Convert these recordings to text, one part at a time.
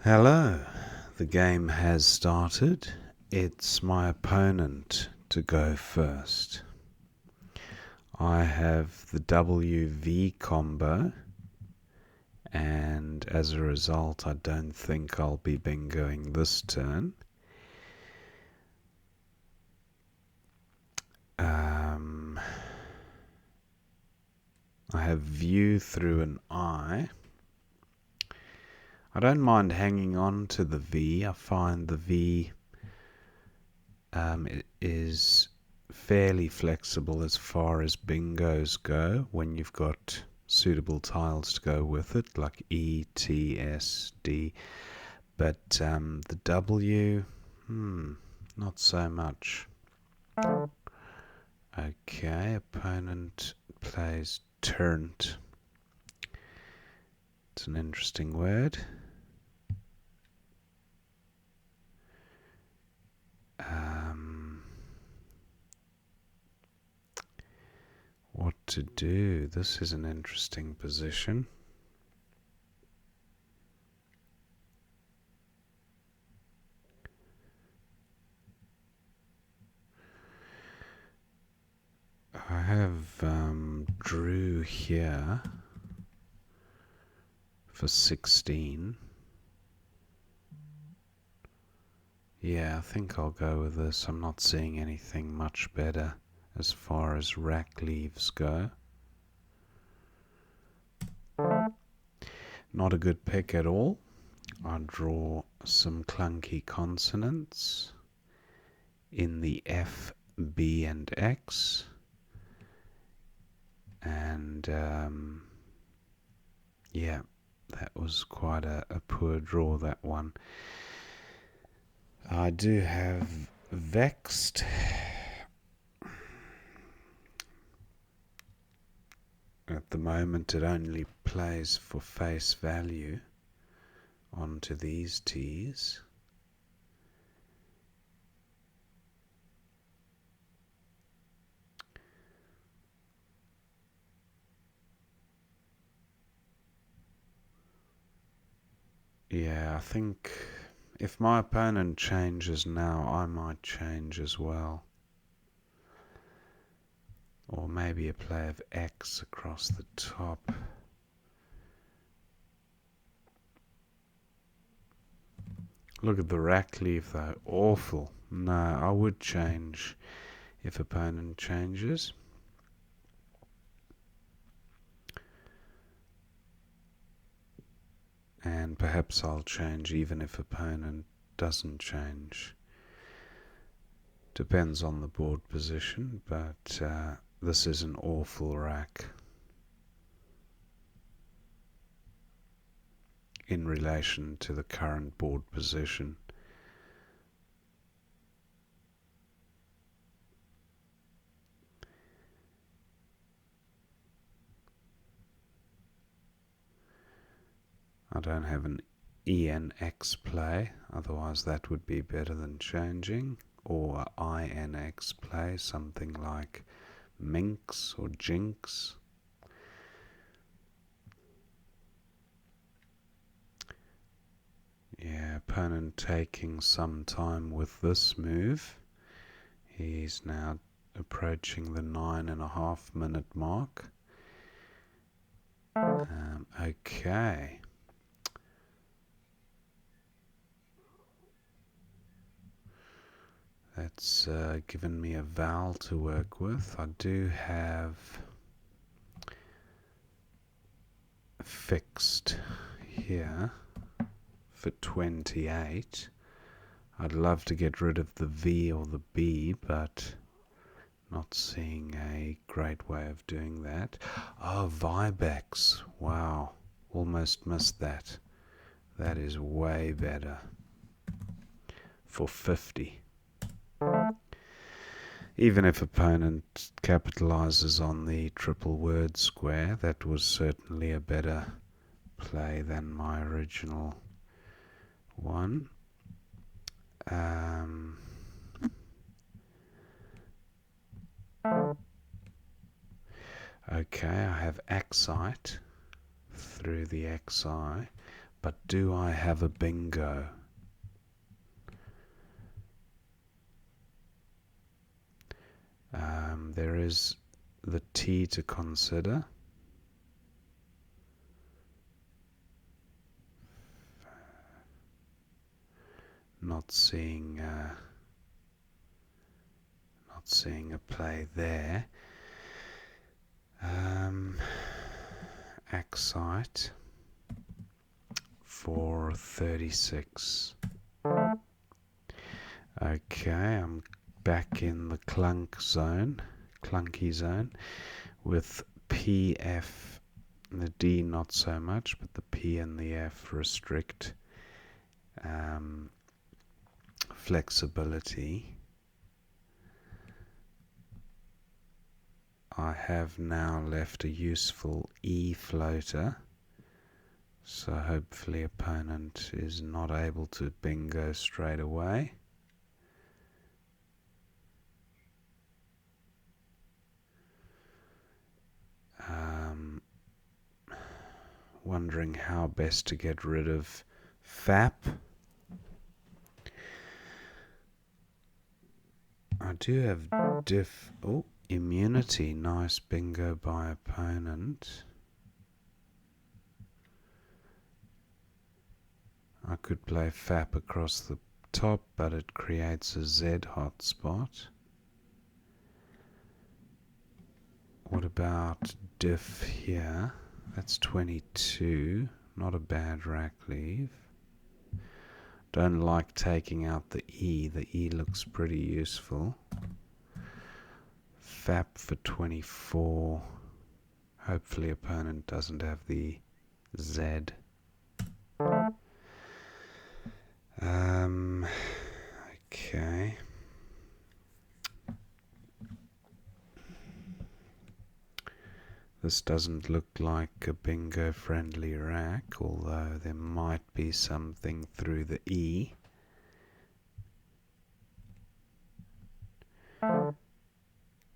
Hello, the game has started. It's my opponent to go first. I have the WV combo, and as a result, I don't think I'll be bingoing this turn. I have view through an eye. I don't mind hanging on to the V. I find the V is fairly flexible as far as bingos go when you've got suitable tiles to go with it, like E, T, S, D. But the W, not so much. Okay, opponent plays turnt. It's an interesting word. What to do? This is an interesting position. I have drew here for 16. Yeah, I think I'll go with this. I'm not seeing anything much better as far as rack leaves go. Not a good pick at all. I draw some clunky consonants in the F, B, and X. And yeah, that was quite a poor draw, that one. I do have vexed. At the moment, it only plays for face value onto these T's. Yeah, I think if my opponent changes now, I might change as well. Or maybe a play of X across the top. Look at the rack leaf though, awful. No, I would change if opponent changes. And perhaps I'll change even if opponent doesn't change. Depends on the board position, but this is an awful rack in relation to the current board position. I don't have an ENX play, otherwise that would be better than changing, or INX play, something like minx or jinx. Yeah, opponent taking some time with this move. He's now approaching the 9.5 minute mark. Okay. That's given me a vowel to work with. I do have fixed here for 28. I'd love to get rid of the V or the B, but not seeing a great way of doing that. Oh, Vibex. Wow. Almost missed that. That is way better. For 50. Even if opponent capitalizes on the triple word square, that was certainly a better play than my original one. Okay, I have Axite through the XI, But do I have a bingo? There is the T to consider. Not seeing a play there. Axite for 36. Okay, I'm back in the clunky zone, with PF. The D not so much, but the P and the F restrict flexibility. I have now left a useful E floater, so hopefully opponent is not able to bingo straight away. Wondering how best to get rid of FAP. I do have immunity. Nice bingo by opponent. I could play FAP across the top, but it creates a Z hotspot. What about diff here? That's 22. Not a bad rack leave. Don't like taking out the E. The E looks pretty useful. FAP for 24. Hopefully opponent doesn't have the Z. Okay. This doesn't look like a bingo friendly rack, although there might be something through the E.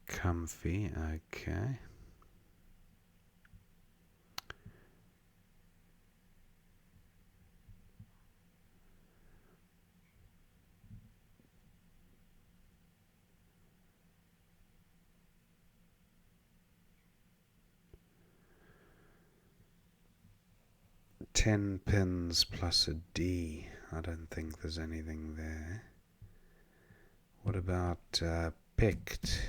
Comfy, okay. Ten pins plus a D. I don't think there's anything there. What about picked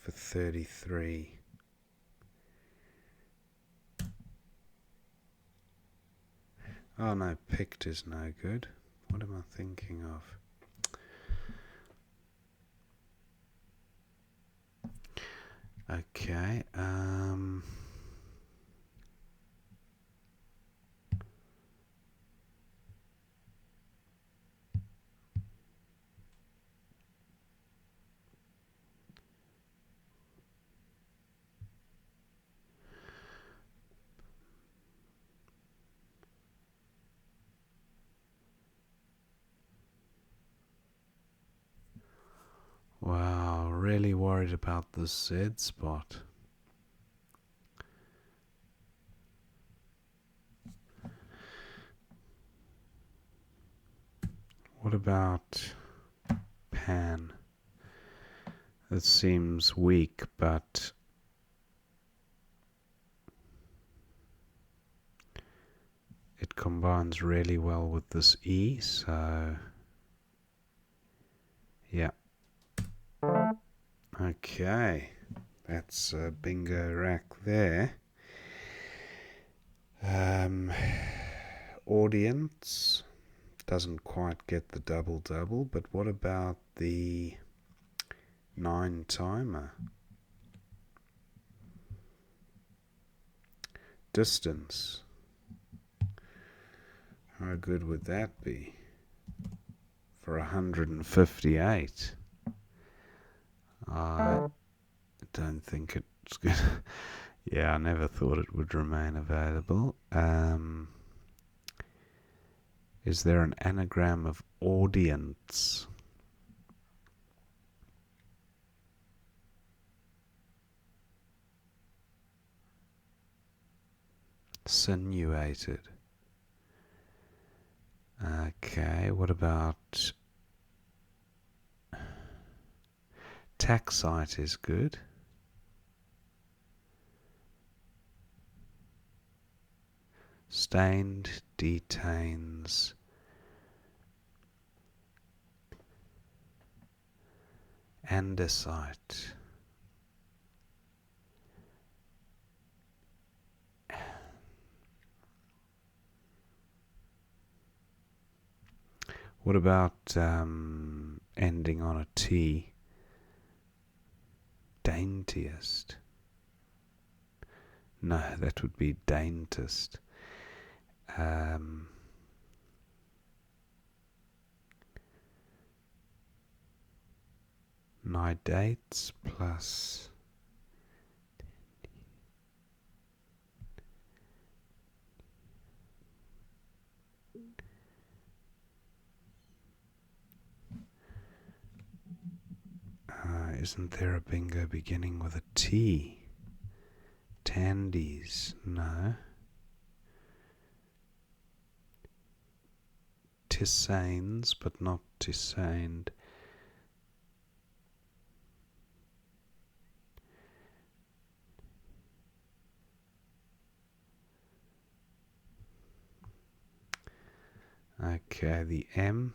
for 33? Oh no, picked is no good. What am I thinking of? Okay, wow, really worried about the Z spot. What about pan? It seems weak, but it combines really well with this E, so yeah. Okay, that's a bingo rack there. Audience doesn't quite get the double, but what about the 9 timer? Distance. How good would that be? For 158. I don't think it's good. Yeah, I never thought it would remain available. Is there an anagram of audience? Sinuated. Okay, what about taxite is good. Stained detains andesite. What about ending on a T? Daintiest. No, that would be daintest. Nidates plus isn't there a bingo beginning with a T? Tandies, no. Tisanes, but not tisaned. Okay, the M.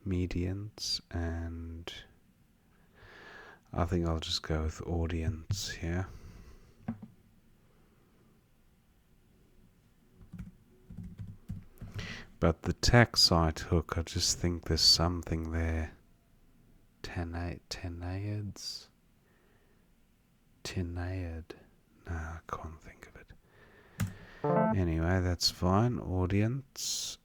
Medians, and I think I'll just go with audience here. But the taxite hook, I just think there's something there. Tenaids? Tenaid. No, I can't think of it. Anyway, that's fine. Audience.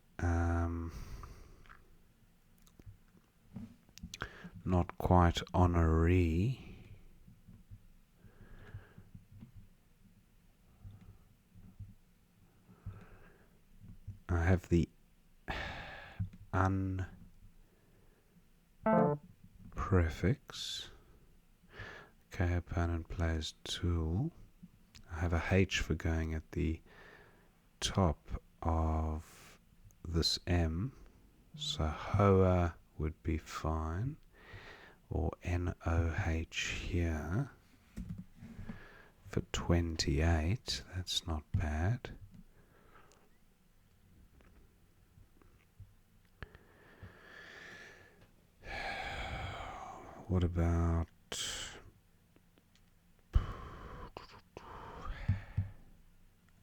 Not quite honoree. I have the un prefix. Okay, opponent plays tool. I have a H for going at the top of this M. So hoa would be fine. Or NOH here for 28. That's not bad. What about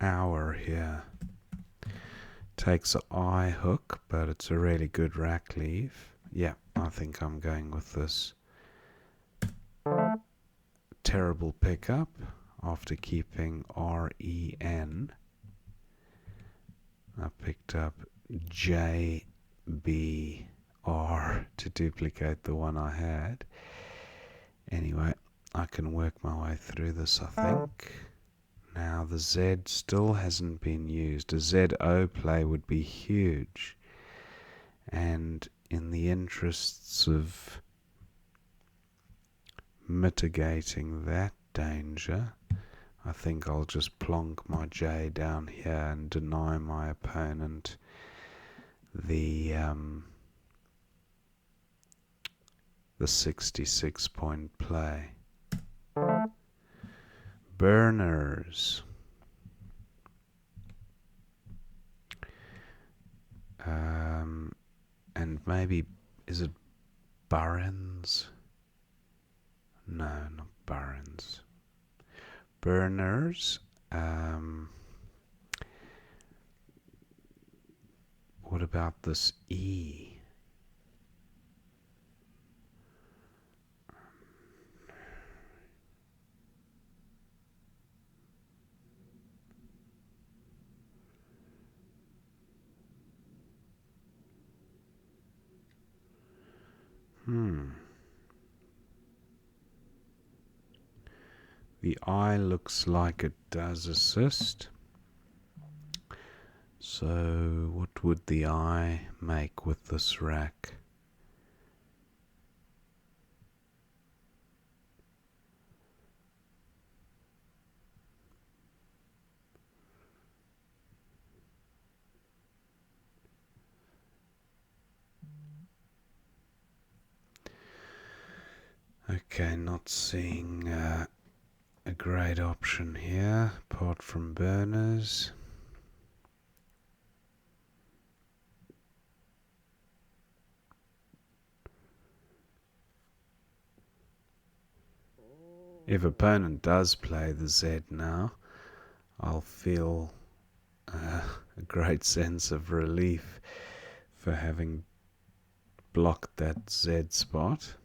hour here? Takes an I hook, but it's a really good rack leave. Yeah, I think I'm going with this. Terrible pickup after keeping REN. I picked up JBR to duplicate the one I had. Anyway, I can work my way through this, I think. Now the Z still hasn't been used. A ZO play would be huge. And in the interests of mitigating that danger, I think I'll just plonk my J down here and deny my opponent the 66-point play. Burners. And maybe, is it Barons? No, not Barons. Burners. What about this E? The I looks like it does assist. So what would the I make with this rack? Okay, not seeing a great option here, apart from burners. If opponent does play the Z now, I'll feel a great sense of relief for having blocked that Z spot.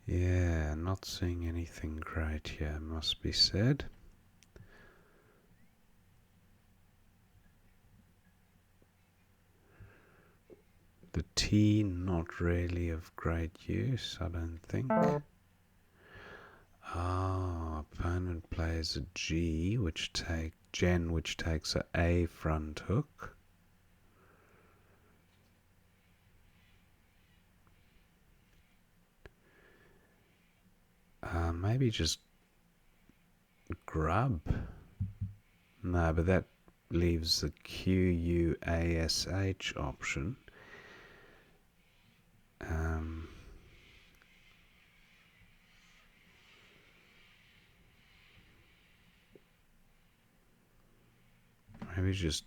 Yeah, not seeing anything great here, must be said. The T, not really of great use, I don't think. Opponent plays a G, which takes a A front hook. Maybe just grub. No, but that leaves the QUASH option. Maybe just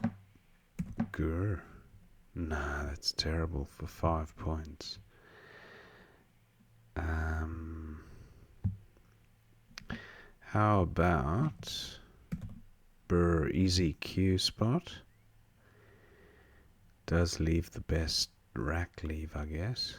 grr. Nah, that's terrible for 5 points. How about easy Q spot? Does leave the best rack leave, I guess.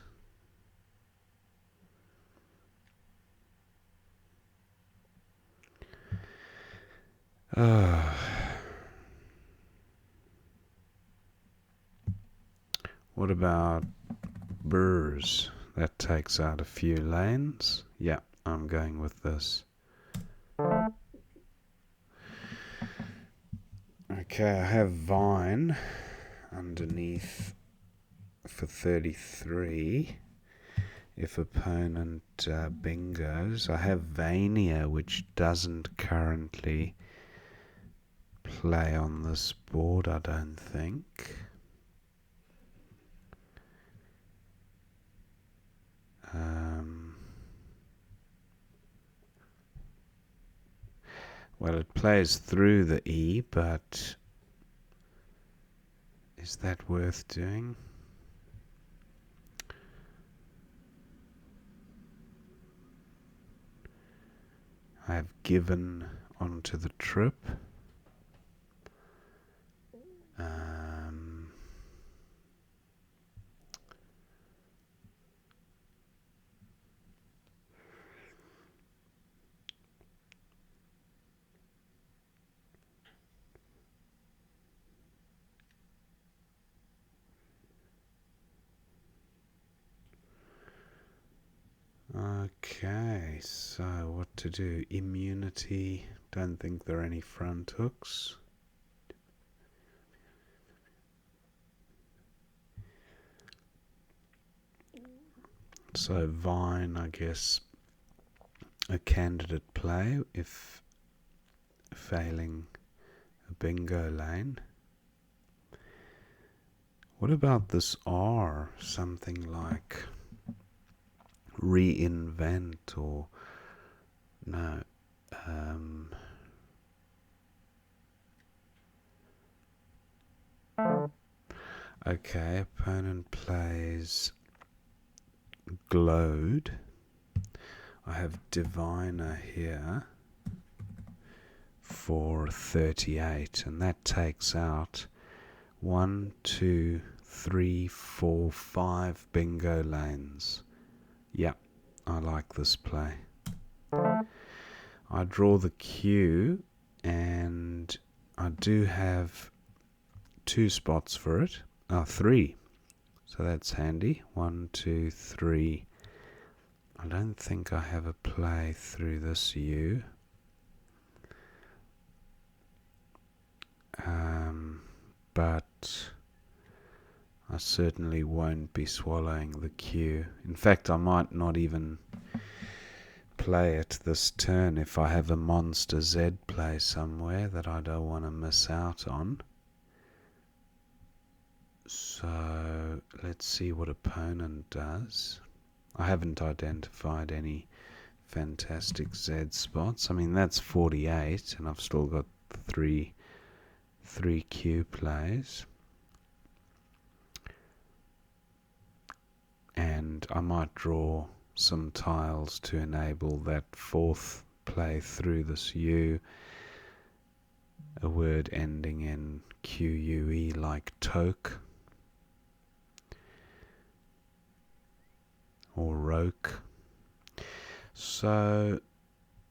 What about burrs? That takes out a few lanes. Yeah, I'm going with this. Okay, I have Vine underneath for 33. If opponent bingos, I have Vania, which doesn't currently play on this board, I don't think. Well, it plays through the E, but is that worth doing? I have given onto the trip. Okay, so what to do? Immunity. Don't think there are any front hooks. So Vine, I guess, a candidate play if failing a bingo lane. What about this R? Something like reinvent or no. Okay, opponent plays Glowed. I have Diviner here for 38, and that takes out 1, 2, 3, 4, 5 bingo lanes. Yeah, I like this play. I draw the Q, and I do have 2 spots for it. 3. So that's handy. 1, 2, 3. I don't think I have a play through this U. But I certainly won't be swallowing the Q. In fact, I might not even play it this turn if I have a monster Z play somewhere that I don't want to miss out on. So let's see what opponent does. I haven't identified any fantastic Z spots. I mean, that's 48 and I've still got three Q plays. And I might draw some tiles to enable that fourth play through this U, a word ending in QUE like toke or roke. So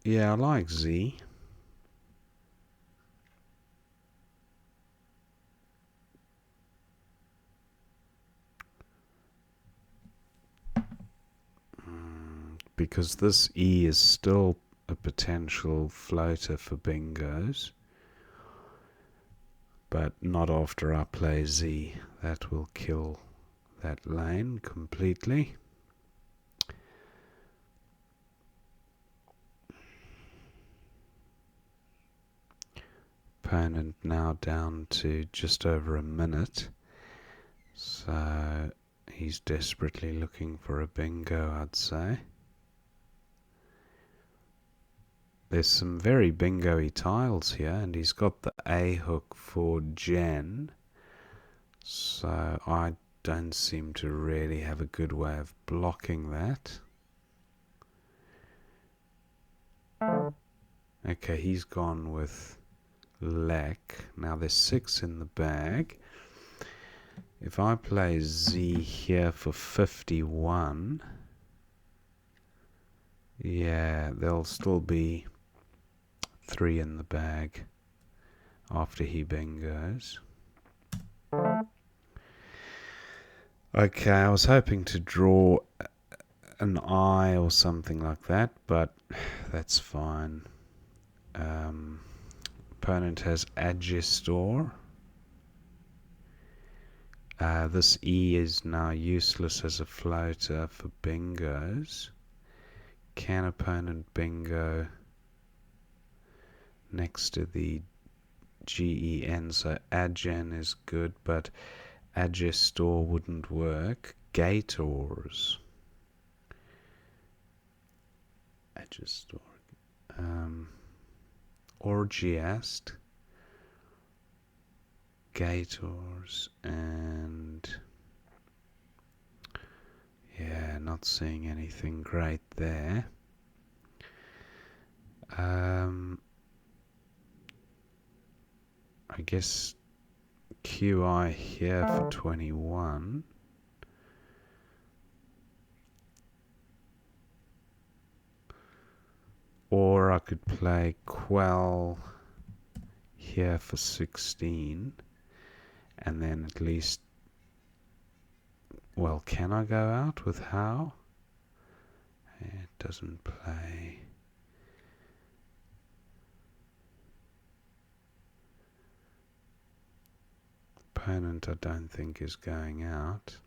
yeah, I like Z. Because this E is still a potential floater for bingos, but not after I play Z. That will kill that lane completely. Opponent now down to just over a minute, so he's desperately looking for a bingo, I'd say. There's some very bingo-y tiles here, and he's got the A hook for Gen, so I don't seem to really have a good way of blocking that. Okay, he's gone with Lek. Now there's 6 in the bag. If I play Z here for 51, yeah, there'll still be 3 in the bag after he bingos. Okay, I was hoping to draw an I or something like that, but that's fine. Opponent has Agistor. This E is now useless as a floater for bingos. Can opponent bingo next to the GEN? So Agen is good, but Agistor wouldn't work. Gators. Agistor. Orgiast. Gators, and yeah, not seeing anything great there. I guess QI here for 21. Or I could play Quell here for 16. And then at least, well, can I go out with how? It doesn't play. Opponent I don't think is going out.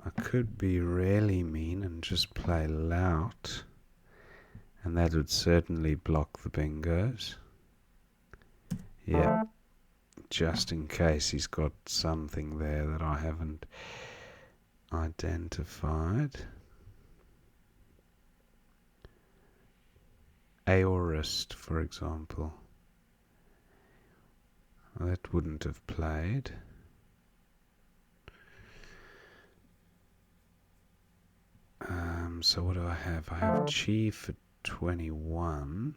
I could be really mean and just play lout, and that would certainly block the bingos. Yeah, just in case he's got something there that I haven't identified. Aorist, for example. That wouldn't have played. So what do I have? I have Chi for 21.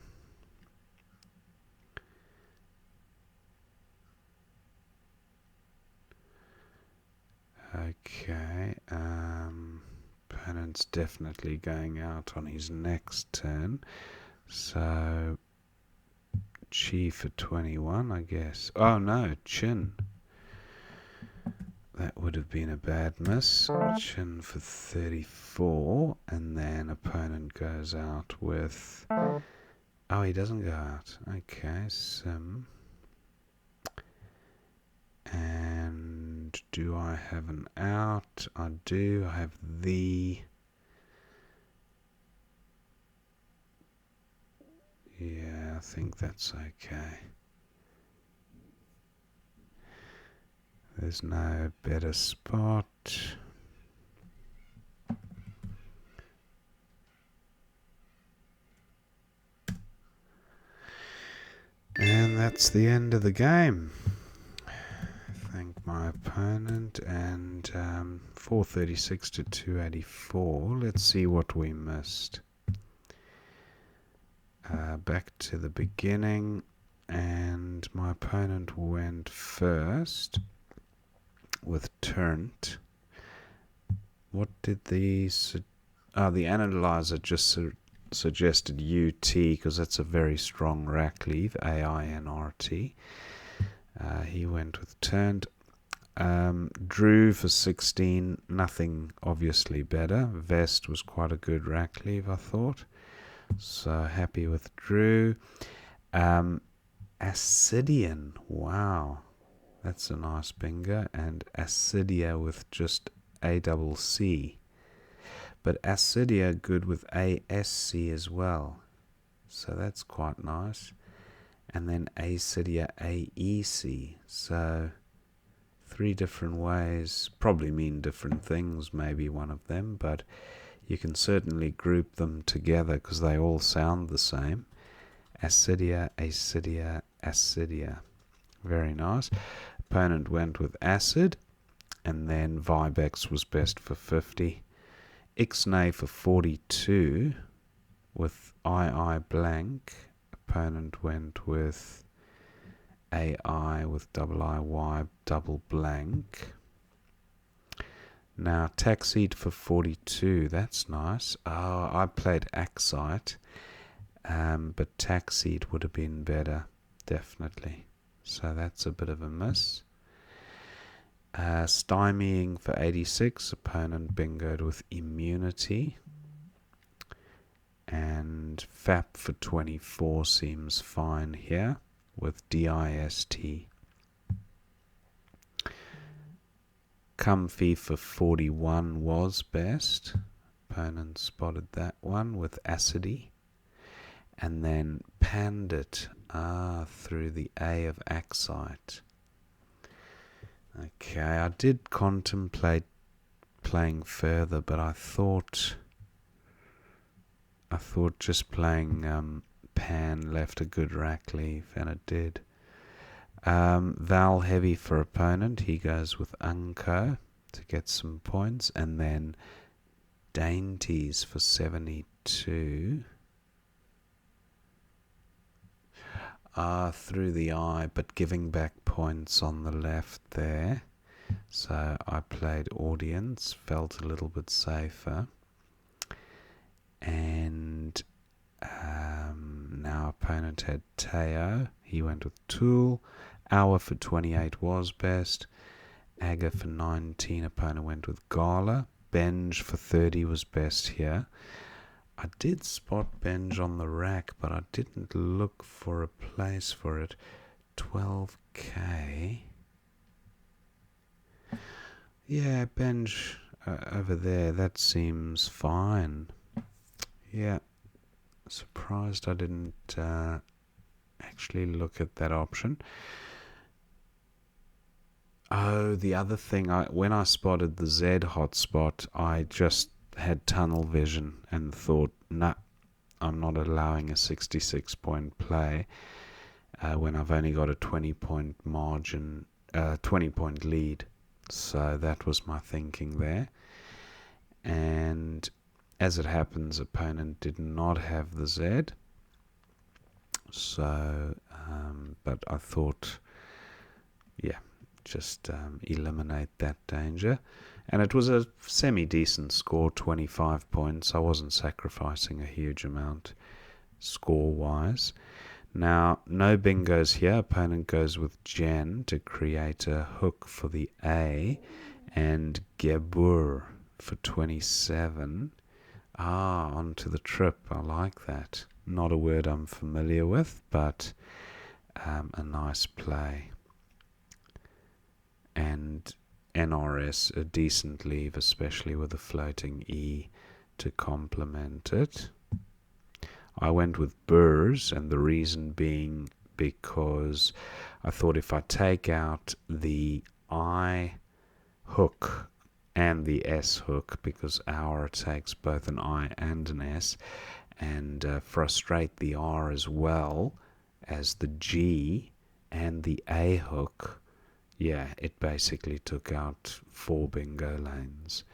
Okay. Opponent's definitely going out on his next turn. So Chi for 21, I guess. Oh no, Chin. That would have been a bad miss. Chin for 34, and then opponent goes out with... Oh, he doesn't go out. Okay, sim. And do I have an out? I do. I have the... Yeah, I think that's okay. There's no better spot. And that's the end of the game. Thank my opponent. And 436 to 284. Let's see what we missed. Back to the beginning. And my opponent went first with turnt. What did the analyzer just suggested UT, because that's a very strong rack leave, AINRT. He went with turned. Drew for 16, nothing obviously better. Vest was quite a good rack leave, I thought. So happy with Drew. Acidian, wow. That's a nice bingo. And Acidia with just ACC. But Acidia good with ASC as well. So that's quite nice. And then Acidia AEC. So 3 different ways. Probably mean different things, maybe one of them. But you can certainly group them together because they all sound the same. Acidia, Acidia, Acidia. Very nice. Opponent went with acid. And then Vibex was best for 50. Ixnay for 42 with II blank. Opponent went with AI with IIY double blank. Now Taxid for 42, that's nice. Oh, I played Axite, but Taxid would have been better, definitely. So that's a bit of a miss. Stymieing for 86, opponent bingoed with immunity. And FAP for 24 seems fine here with DIST. Comfy for 41 was best. Opponent spotted that one with Acidy. And then Pandit through the A of Axite. Okay, I did contemplate playing further, but I thought just playing Pan left a good rack leave, and it did. Val heavy for opponent. He goes with Unco to get some points, and then Dainties for 72. Through the eye, but giving back points on the left there. So I played audience, felt a little bit safer. And now opponent had Teo. He went with Tool. Hour for 28 was best. Aga for 19. Opponent went with Gala. Benj for 30 was best here. I did spot Benj on the rack, but I didn't look for a place for it. 12k. Yeah, Benj over there, that seems fine. Yeah, surprised I didn't actually look at that option. Oh, the other thing, when I spotted the Z hotspot, I just had tunnel vision and thought, nah, I'm not allowing a 66-point play when I've only got a 20-point margin, 20-point lead. So that was my thinking there. And as it happens, opponent did not have the Z. So, but I thought, yeah, just eliminate that danger. And it was a semi-decent score, 25 points. I wasn't sacrificing a huge amount score-wise. Now, no bingos here. Opponent goes with Jen to create a hook for the A. And Gabur for 27. Onto the trip. I like that. Not a word I'm familiar with, but a nice play. And NRS, a decent leave, especially with a floating E to complement it. I went with Burrs, and the reason being because I thought if I take out the I hook and the S hook, because our takes both an I and an S, and frustrate the R as well as the G and the A hook, it basically took out 4 bingo lanes.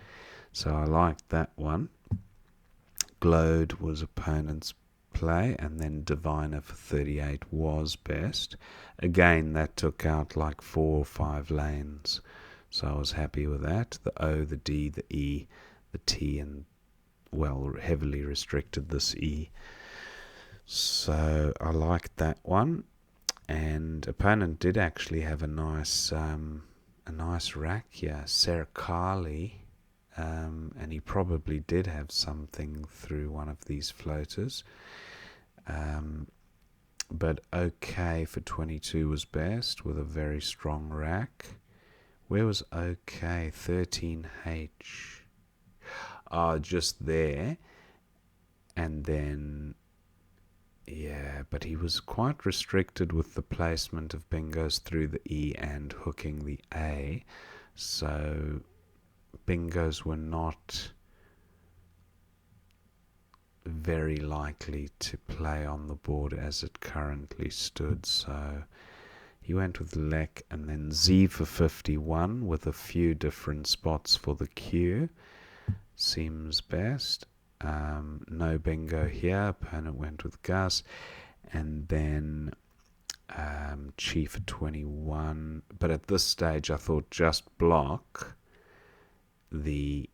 So I liked that one. Glowed was opponent's play, and then Diviner for 38 was best. Again, that took out like 4 or 5 lanes, so I was happy with that. The O, the D, the E, the T, and heavily restricted this E. So I liked that one. And opponent did actually have a nice rack here, Serkali, and he probably did have something through one of these floaters. But OK for 22 was best with a very strong rack. Where was OK? 13H. Just there. And then, but he was quite restricted with the placement of bingos through the E and hooking the A. So bingos were not very likely to play on the board as it currently stood. So he went with Lek, and then Z for 51 with a few different spots for the Q. Seems best. No bingo here. Opponent went with Gus. And then Chi for 21. But at this stage, I thought just block the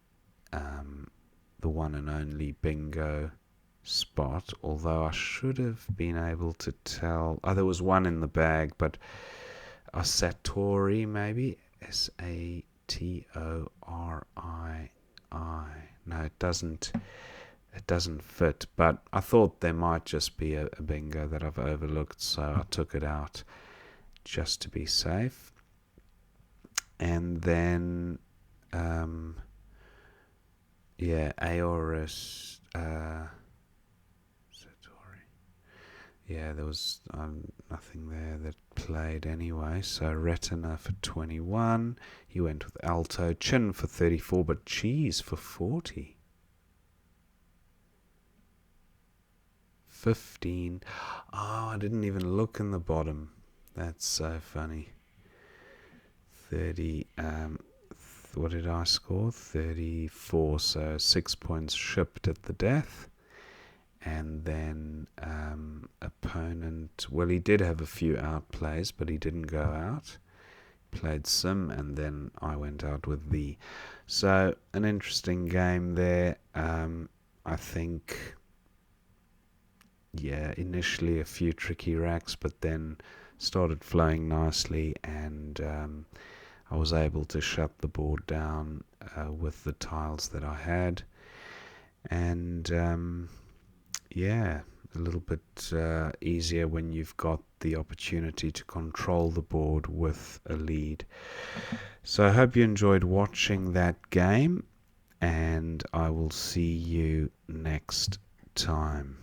one and only bingo spot, although I should have been able to tell. There was one in the bag, but a Satori, maybe Satori. No, it doesn't fit, but I thought there might just be a bingo that I've overlooked, so I took it out just to be safe. And then Aorus Satori. There was nothing there that played anyway. So Retina for 21. He went with Alto. Chin for 34, but Cheese for 40. 15. I didn't even look in the bottom. That's so funny. 30. What did I score? 34. So 6 points shipped at the death. And then opponent, he did have a few outplays, but he didn't go out. Played Sim, and then I went out with V. So an interesting game there. I think, initially a few tricky racks, but then started flowing nicely, and I was able to shut the board down with the tiles that I had. And a little bit easier when you've got the opportunity to control the board with a lead. So I hope you enjoyed watching that game, and I will see you next time.